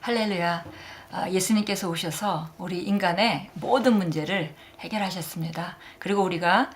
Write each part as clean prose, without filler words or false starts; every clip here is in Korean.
할렐루야. 예수님께서 오셔서 우리 인간의 모든 문제를 해결하셨습니다. 그리고 우리가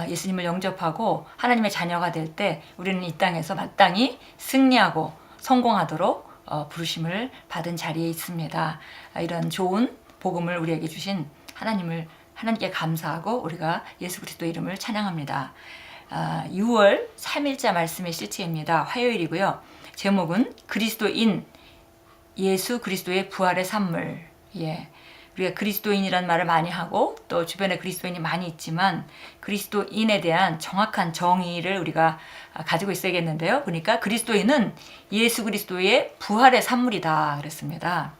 예수님을 영접하고 하나님의 자녀가 될 때 우리는 이 땅에서 마땅히 승리하고 성공하도록 부르심을 받은 자리에 있습니다. 이런 좋은 복음을 우리에게 주신 하나님께 감사하고 우리가 예수 그리스도의 이름을 찬양합니다. 6월 3일자 말씀의 실체입니다. 화요일이고요. 제목은 그리스도인 예수 그리스도의 부활의 산물. 우리가 그리스도인이라는 말을 많이 하고 또 주변에 그리스도인이 많이 있지만 그리스도인에 대한 정확한 정의를 우리가 가지고 있어야겠는데요. 그러니까 그리스도인은 예수 그리스도의 부활의 산물이다 그랬습니다.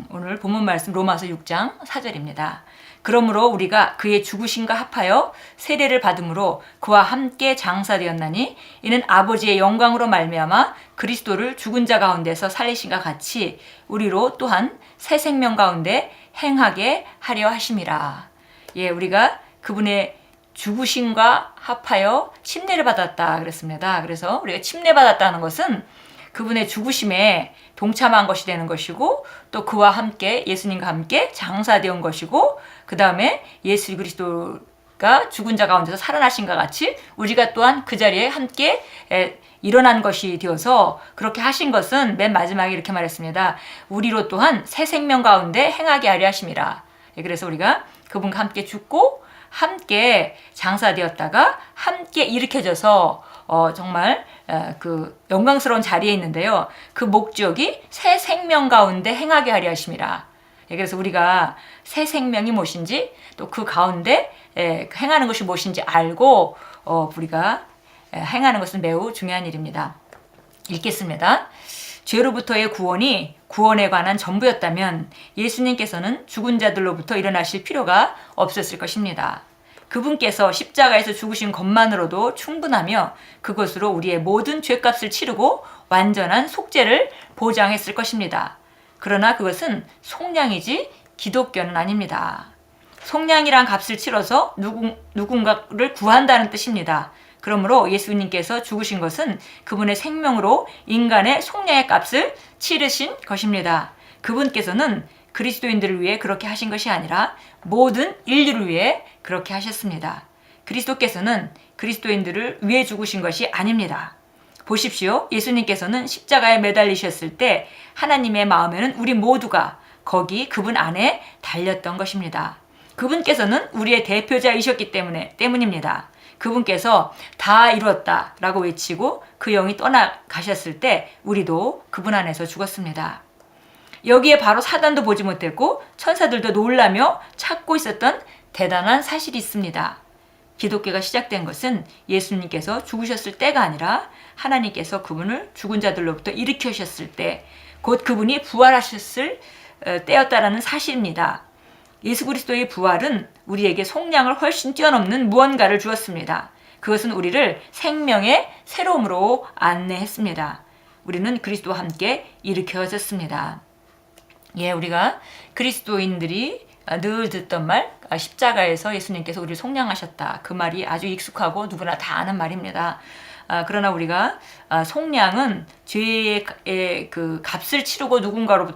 오늘 본문 말씀 로마서 6장 4절입니다. 그러므로 우리가 그의 죽으심과 합하여 세례를 받음으로 그와 함께 장사되었나니 이는 아버지의 영광으로 말미암아 그리스도를 죽은 자 가운데서 살리신과 같이 우리로 또한 새 생명 가운데 행하게 하려 하심이라. 우리가 그분의 죽으심과 합하여 침례를 받았다 그랬습니다. 그래서 우리가 침례받았다는 것은 그분의 죽으심에 동참한 것이 되는 것이고 또 그와 함께 예수님과 함께 장사되온 것이고 그 다음에 예수 그리스도가 죽은 자 가운데서 살아나신과 같이 우리가 또한 그 자리에 함께 일어난 것이 되어서 그렇게 하신 것은 맨 마지막에 이렇게 말했습니다. 우리로 또한 새 생명 가운데 행하게 하려 하심이라. 그래서 우리가 그분과 함께 죽고 함께 장사되었다가 함께 일으켜져서 정말 그 영광스러운 자리에 있는데요. 그 목적이 새 생명 가운데 행하게 하려 하심이라. 그래서 우리가 새 생명이 무엇인지 또 그 가운데 행하는 것이 무엇인지 알고 우리가 행하는 것은 매우 중요한 일입니다. 읽겠습니다. 죄로부터의 구원이 구원에 관한 전부였다면 예수님께서는 죽은 자들로부터 일어나실 필요가 없었을 것입니다. 그분께서 십자가에서 죽으신 것만으로도 충분하며 그것으로 우리의 모든 죄값을 치르고 완전한 속죄를 보장했을 것입니다. 그러나 그것은 속량이지 기독교는 아닙니다. 속량이란 값을 치러서 누군가를 구한다는 뜻입니다. 그러므로 예수님께서 죽으신 것은 그분의 생명으로 인간의 속량의 값을 치르신 것입니다. 그분께서는 그리스도인들을 위해 그렇게 하신 것이 아니라 모든 인류를 위해 그렇게 하셨습니다. 그리스도께서는 그리스도인들을 위해 죽으신 것이 아닙니다. 보십시오. 예수님께서는 십자가에 매달리셨을 때 하나님의 마음에는 우리 모두가 거기 그분 안에 달렸던 것입니다. 그분께서는 우리의 대표자이셨기 때문입니다. 그분께서 다 이루었다 라고 외치고 그 영이 떠나가셨을 때 우리도 그분 안에서 죽었습니다. 여기에 바로 사단도 보지 못했고 천사들도 놀라며 찾고 있었던 대단한 사실이 있습니다. 기독교가 시작된 것은 예수님께서 죽으셨을 때가 아니라 하나님께서 그분을 죽은 자들로부터 일으키셨을 때, 곧 그분이 부활하셨을 때였다라는 사실입니다. 예수 그리스도의 부활은 우리에게 속량을 훨씬 뛰어넘는 무언가를 주었습니다. 그것은 우리를 생명의 새로움으로 안내했습니다. 우리는 그리스도와 함께 일으켜졌습니다. 우리가 그리스도인들이 늘 듣던 말, 십자가에서 예수님께서 우리를 속량하셨다. 그 말이 아주 익숙하고 누구나 다 아는 말입니다. 그러나 우리가 속량은 죄의 그 값을 치르고 누군가를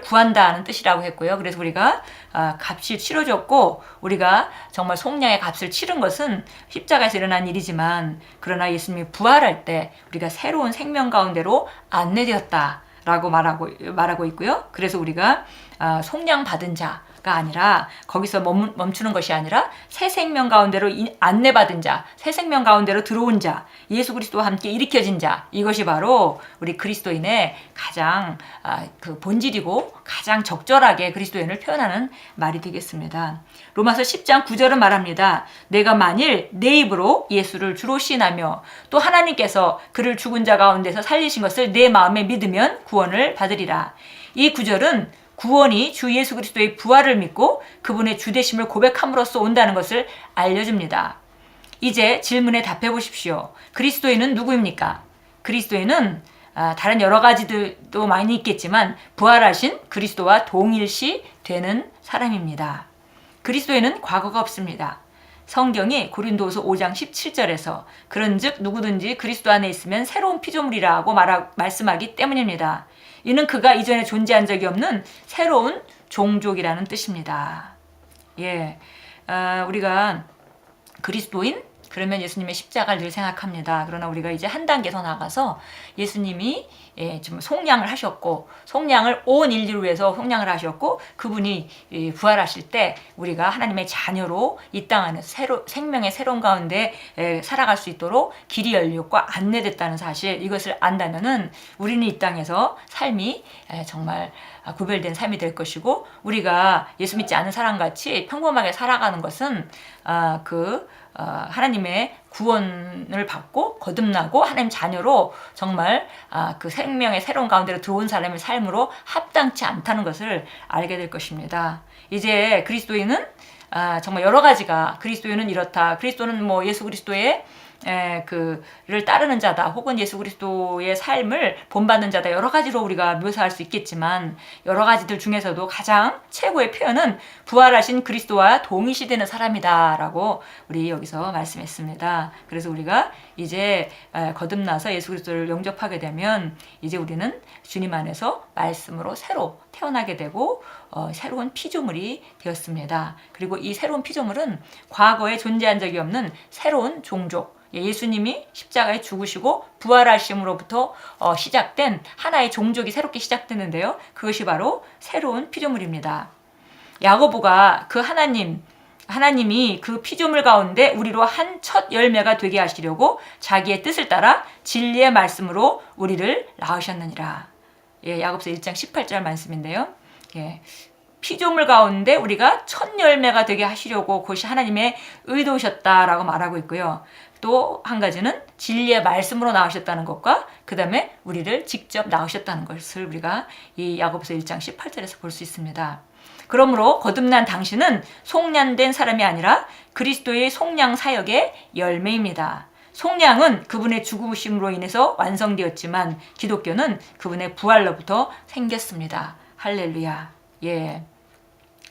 구한다는 뜻이라고 했고요. 그래서 우리가 값이 치러졌고 우리가 정말 속량의 값을 치른 것은 십자가에서 일어난 일이지만 그러나 예수님이 부활할 때 우리가 새로운 생명 가운데로 안내되었다 라고 말하고 있고요. 그래서 우리가 속량 받은 자가 아니라 거기서 멈추는 것이 아니라 새 생명 가운데로 안내받은 자, 새 생명 가운데로 들어온 자, 예수 그리스도와 함께 일으켜진 자, 이것이 바로 우리 그리스도인의 가장 그 본질이고 가장 적절하게 그리스도인을 표현하는 말이 되겠습니다. 로마서 10장 9절은 말합니다. 내가 만일 내 입으로 예수를 주로 시인하며 또 하나님께서 그를 죽은 자 가운데서 살리신 것을 내 마음에 믿으면 구원을 받으리라. 이 구절은 구원이 주 예수 그리스도의 부활을 믿고 그분의 주되심을 고백함으로써 온다는 것을 알려줍니다. 이제 질문에 답해 보십시오. 그리스도인은 누구입니까? 그리스도인은 다른 여러 가지들도 많이 있겠지만 부활하신 그리스도와 동일시 되는 사람입니다. 그리스도인은 과거가 없습니다. 성경이 고린도후서 5장 17절에서 그런즉 누구든지 그리스도 안에 있으면 새로운 피조물이라고 말씀하기 때문입니다. 이는 그가 이전에 존재한 적이 없는 새로운 종족이라는 뜻입니다. 예, 우리가 그리스도인? 그러면 예수님의 십자가를 늘 생각합니다. 그러나 우리가 이제 한 단계 더 나가서 예수님이 좀 속량을 하셨고, 속량을 온 인류를 위해서 속량을 하셨고, 그분이 부활하실 때 우리가 하나님의 자녀로 이 땅 안에서 생명의 새로운 가운데 살아갈 수 있도록 길이 열렸고 안내됐다는 사실, 이것을 안다면은 우리는 이 땅에서 삶이 정말 구별된 삶이 될 것이고, 우리가 예수 믿지 않는 사람같이 평범하게 살아가는 것은 하나님의 구원을 받고 거듭나고 하나님 자녀로 정말 그 생명의 새로운 가운데로 들어온 사람의 삶으로 합당치 않다는 것을 알게 될 것입니다. 이제 그리스도인은 정말 여러 가지가, 그리스도인은 이렇다, 그리스도는 뭐 예수 그리스도의 그를 따르는 자다, 혹은 예수 그리스도의 삶을 본받는 자다, 여러 가지로 우리가 묘사할 수 있겠지만, 여러 가지들 중에서도 가장 최고의 표현은 부활하신 그리스도와 동일시되는 사람이다 라고 우리 여기서 말씀했습니다. 그래서 우리가 이제 거듭나서 예수 그리스도를 영접하게 되면 이제 우리는 주님 안에서 말씀으로 새로 태어나게 되고 새로운 피조물이 되었습니다. 그리고 이 새로운 피조물은 과거에 존재한 적이 없는 새로운 종족, 예수님이 십자가에 죽으시고 부활하심으로부터 시작된 하나의 종족이 새롭게 시작되는데요. 그것이 바로 새로운 피조물입니다. 야고보가 그 하나님이 그 피조물 가운데 우리로 한 첫 열매가 되게 하시려고 자기의 뜻을 따라 진리의 말씀으로 우리를 낳으셨느니라. 야고보서 1장 18절 말씀인데요. 피조물 가운데 우리가 첫 열매가 되게 하시려고 그것이 하나님의 의도셨다라고 말하고 있고요. 또 한 가지는 진리의 말씀으로 나오셨다는 것과 그 다음에 우리를 직접 낳으셨다는 것을 우리가 이 야고보서 1장 18절에서 볼 수 있습니다. 그러므로 거듭난 당신은 속량된 사람이 아니라 그리스도의 속량 사역의 열매입니다. 속량은 그분의 죽으심으로 인해서 완성되었지만 기독교는 그분의 부활로부터 생겼습니다. 할렐루야.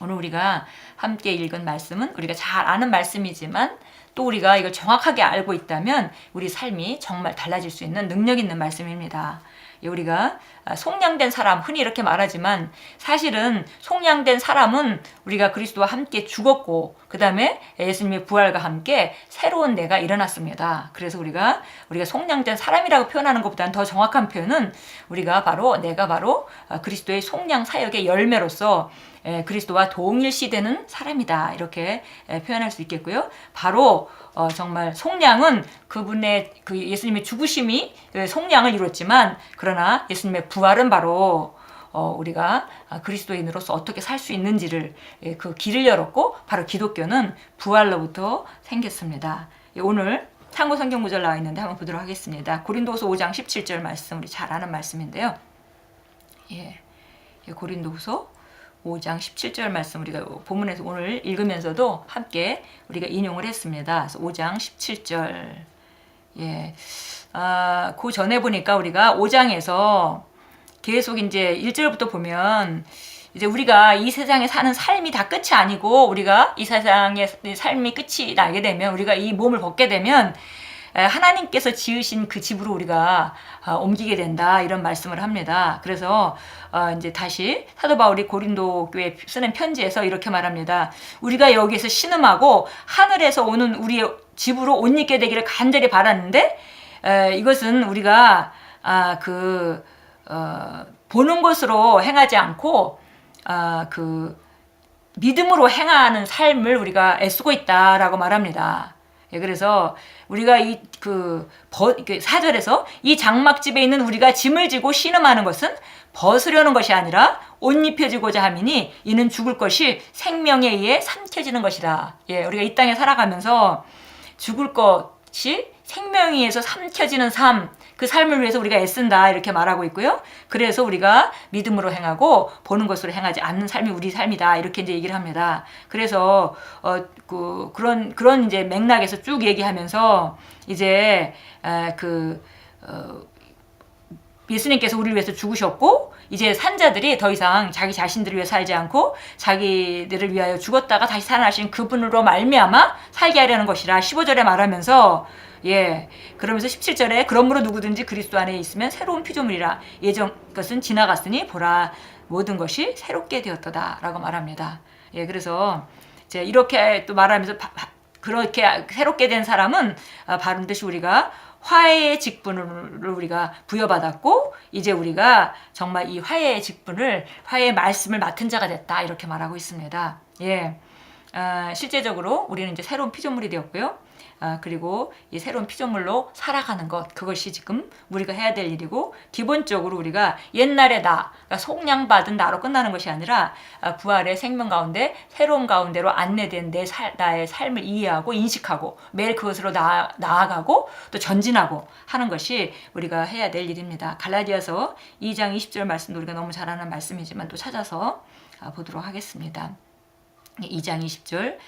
오늘 우리가 함께 읽은 말씀은 우리가 잘 아는 말씀이지만 또 우리가 이걸 정확하게 알고 있다면 우리 삶이 정말 달라질 수 있는 능력 있는 말씀입니다. 우리가 속량된 사람, 흔히 이렇게 말하지만 사실은 속량된 사람은 우리가 그리스도와 함께 죽었고 그 다음에 예수님의 부활과 함께 새로운 내가 일어났습니다. 그래서 우리가 속량된 사람이라고 표현하는 것보다는 더 정확한 표현은 내가 바로 그리스도의 속량 사역의 열매로서 그리스도와 동일시되는 사람이다, 이렇게 표현할 수 있겠고요. 바로 정말 속량은 그분의 예수님의 죽으심이 속량을 이뤘지만, 그러나 예수님의 부활은 바로 우리가 그리스도인으로서 어떻게 살 수 있는지를 그 길을 열었고, 바로 기독교는 부활로부터 생겼습니다. 오늘 참고 성경 구절 나와 있는데 한번 보도록 하겠습니다. 고린도후서 5장 17절 말씀, 우리 잘 아는 말씀인데요. 고린도후서 5장 17절 말씀 우리가 본문에서 오늘 읽으면서도 함께 우리가 인용을 했습니다. 그래서 5장 17절. 그 전에 보니까 우리가 5장에서 계속 이제 1절부터 보면 이제 우리가 이 세상에 사는 삶이 다 끝이 아니고, 우리가 이 세상의 삶이 끝이 나게 되면, 우리가 이 몸을 벗게 되면 하나님께서 지으신 그 집으로 우리가 옮기게 된다, 이런 말씀을 합니다. 그래서 이제 다시 사도 바울이 고린도 교회에 쓰는 편지에서 이렇게 말합니다. 우리가 여기서 신음하고 하늘에서 오는 우리의 집으로 옷 입게 되기를 간절히 바랐는데, 이것은 우리가 보는 것으로 행하지 않고 믿음으로 행하는 삶을 우리가 애쓰고 있다라고 말합니다. 그래서 우리가 이 4절에서 이 장막집에 있는 우리가 짐을 지고 신음하는 것은 벗으려는 것이 아니라 옷 입혀지고자 함이니 이는 죽을 것이 생명에 의해 삼켜지는 것이다. 우리가 이 땅에 살아가면서 죽을 것이 생명에 의해서 삼켜지는 삶, 그 삶을 위해서 우리가 애쓴다, 이렇게 말하고 있고요. 그래서 우리가 믿음으로 행하고 보는 것으로 행하지 않는 삶이 우리 삶이다, 이렇게 이제 얘기를 합니다. 그래서 그런 이제 맥락에서 쭉 얘기하면서 이제 예수님께서 우리를 위해서 죽으셨고 이제 산자들이 더 이상 자기 자신들을 위해 살지 않고 자기들을 위하여 죽었다가 다시 살아나신 그분으로 말미암아 살게 하려는 것이라 15절에 말하면서 그러면서 17절에 그러므로 누구든지 그리스도 안에 있으면 새로운 피조물이라 예전 것은 지나갔으니 보라 모든 것이 새롭게 되었도다라고 말합니다. 그래서 이제 이렇게 또 말하면서 그렇게 새롭게 된 사람은 반드시 우리가 화해의 직분을 우리가 부여받았고 이제 우리가 정말 이 화해의 직분을 화해의 말씀을 맡은 자가 됐다 이렇게 말하고 있습니다. 실제적으로 우리는 이제 새로운 피조물이 되었고요. 그리고 이 새로운 피조물로 살아가는 것 그것이 지금 우리가 해야 될 일이고 기본적으로 우리가 옛날의 나 그러니까 속량받은 나로 끝나는 것이 아니라 부활의 생명 가운데 새로운 가운데로 안내된 나의 삶을 이해하고 인식하고 매일 그것으로 나아가고 또 전진하고 하는 것이 우리가 해야 될 일입니다. 갈라디아서 2장 20절 말씀도 우리가 너무 잘 아는 말씀이지만 또 찾아서 보도록 하겠습니다. 2장 20절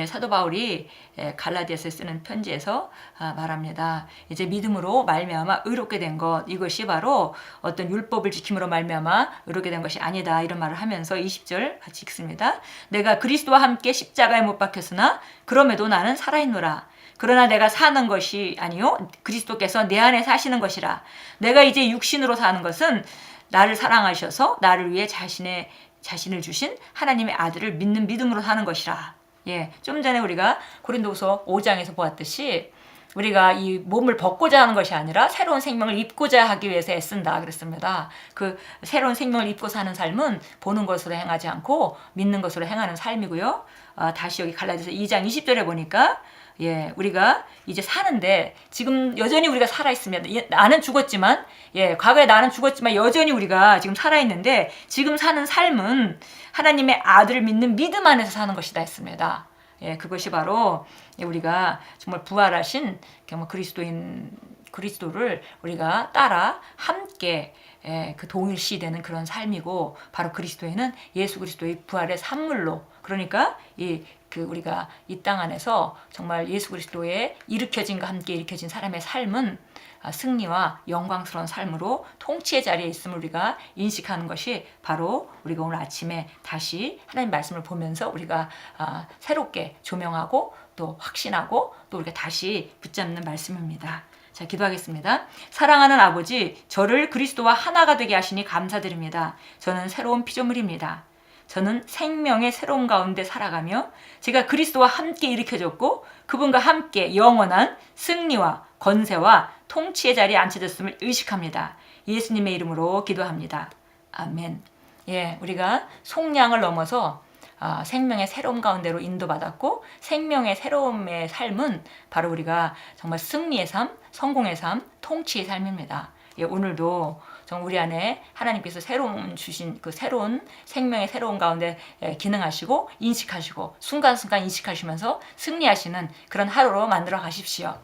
사도 바울이 갈라디아서에 쓰는 편지에서 말합니다. 이제 믿음으로 말미암아 의롭게 된 것 이것이 바로 어떤 율법을 지킴으로 말미암아 의롭게 된 것이 아니다 이런 말을 하면서 20절 같이 읽습니다. 내가 그리스도와 함께 십자가에 못 박혔으나 그럼에도 나는 살아있노라. 그러나 내가 사는 것이 아니요 그리스도께서 내 안에 사시는 것이라. 내가 이제 육신으로 사는 것은 나를 사랑하셔서 나를 위해 자신을 주신 하나님의 아들을 믿는 믿음으로 사는 것이라. 좀 전에 우리가 고린도후서 5장에서 보았듯이 우리가 이 몸을 벗고자 하는 것이 아니라 새로운 생명을 입고자 하기 위해서 애쓴다 그랬습니다. 그 새로운 생명을 입고 사는 삶은 보는 것으로 행하지 않고 믿는 것으로 행하는 삶이고요. 다시 여기 갈라디아서 2장 20절에 보니까 우리가 이제 사는데 지금 여전히 우리가 살아있습니다. 나는 죽었지만 과거에 나는 죽었지만 여전히 우리가 지금 살아있는데 지금 사는 삶은 하나님의 아들을 믿는 믿음 안에서 사는 것이다 했습니다. 그것이 바로 우리가 정말 부활하신 정말 그리스도를 우리가 따라 함께 그 동일시되는 그런 삶이고 바로 그리스도인은 예수 그리스도의 부활의 산물로 그러니까 우리가 이 땅 안에서 정말 예수 그리스도의 일으켜짐과 함께 일으켜진 사람의 삶은 승리와 영광스러운 삶으로 통치의 자리에 있음을 우리가 인식하는 것이 바로 우리가 오늘 아침에 다시 하나님 말씀을 보면서 우리가 새롭게 조명하고 또 확신하고 또 우리가 다시 붙잡는 말씀입니다. 자, 기도하겠습니다. 사랑하는 아버지, 저를 그리스도와 하나가 되게 하시니 감사드립니다. 저는 새로운 피조물입니다. 저는 생명의 새로운 가운데 살아가며 제가 그리스도와 함께 일으켜졌고 그분과 함께 영원한 승리와 권세와 통치의 자리에 앉혀졌음을 의식합니다. 예수님의 이름으로 기도합니다. 아멘. 우리가 속량을 넘어서 생명의 새로운 가운데로 인도받았고 생명의 새로움의 삶은 바로 우리가 정말 승리의 삶, 성공의 삶, 통치의 삶입니다. 오늘도 정말 우리 안에 하나님께서 주신 그 새로운 생명의 새로운 가운데 기능하시고 인식하시고 순간순간 인식하시면서 승리하시는 그런 하루로 만들어 가십시오.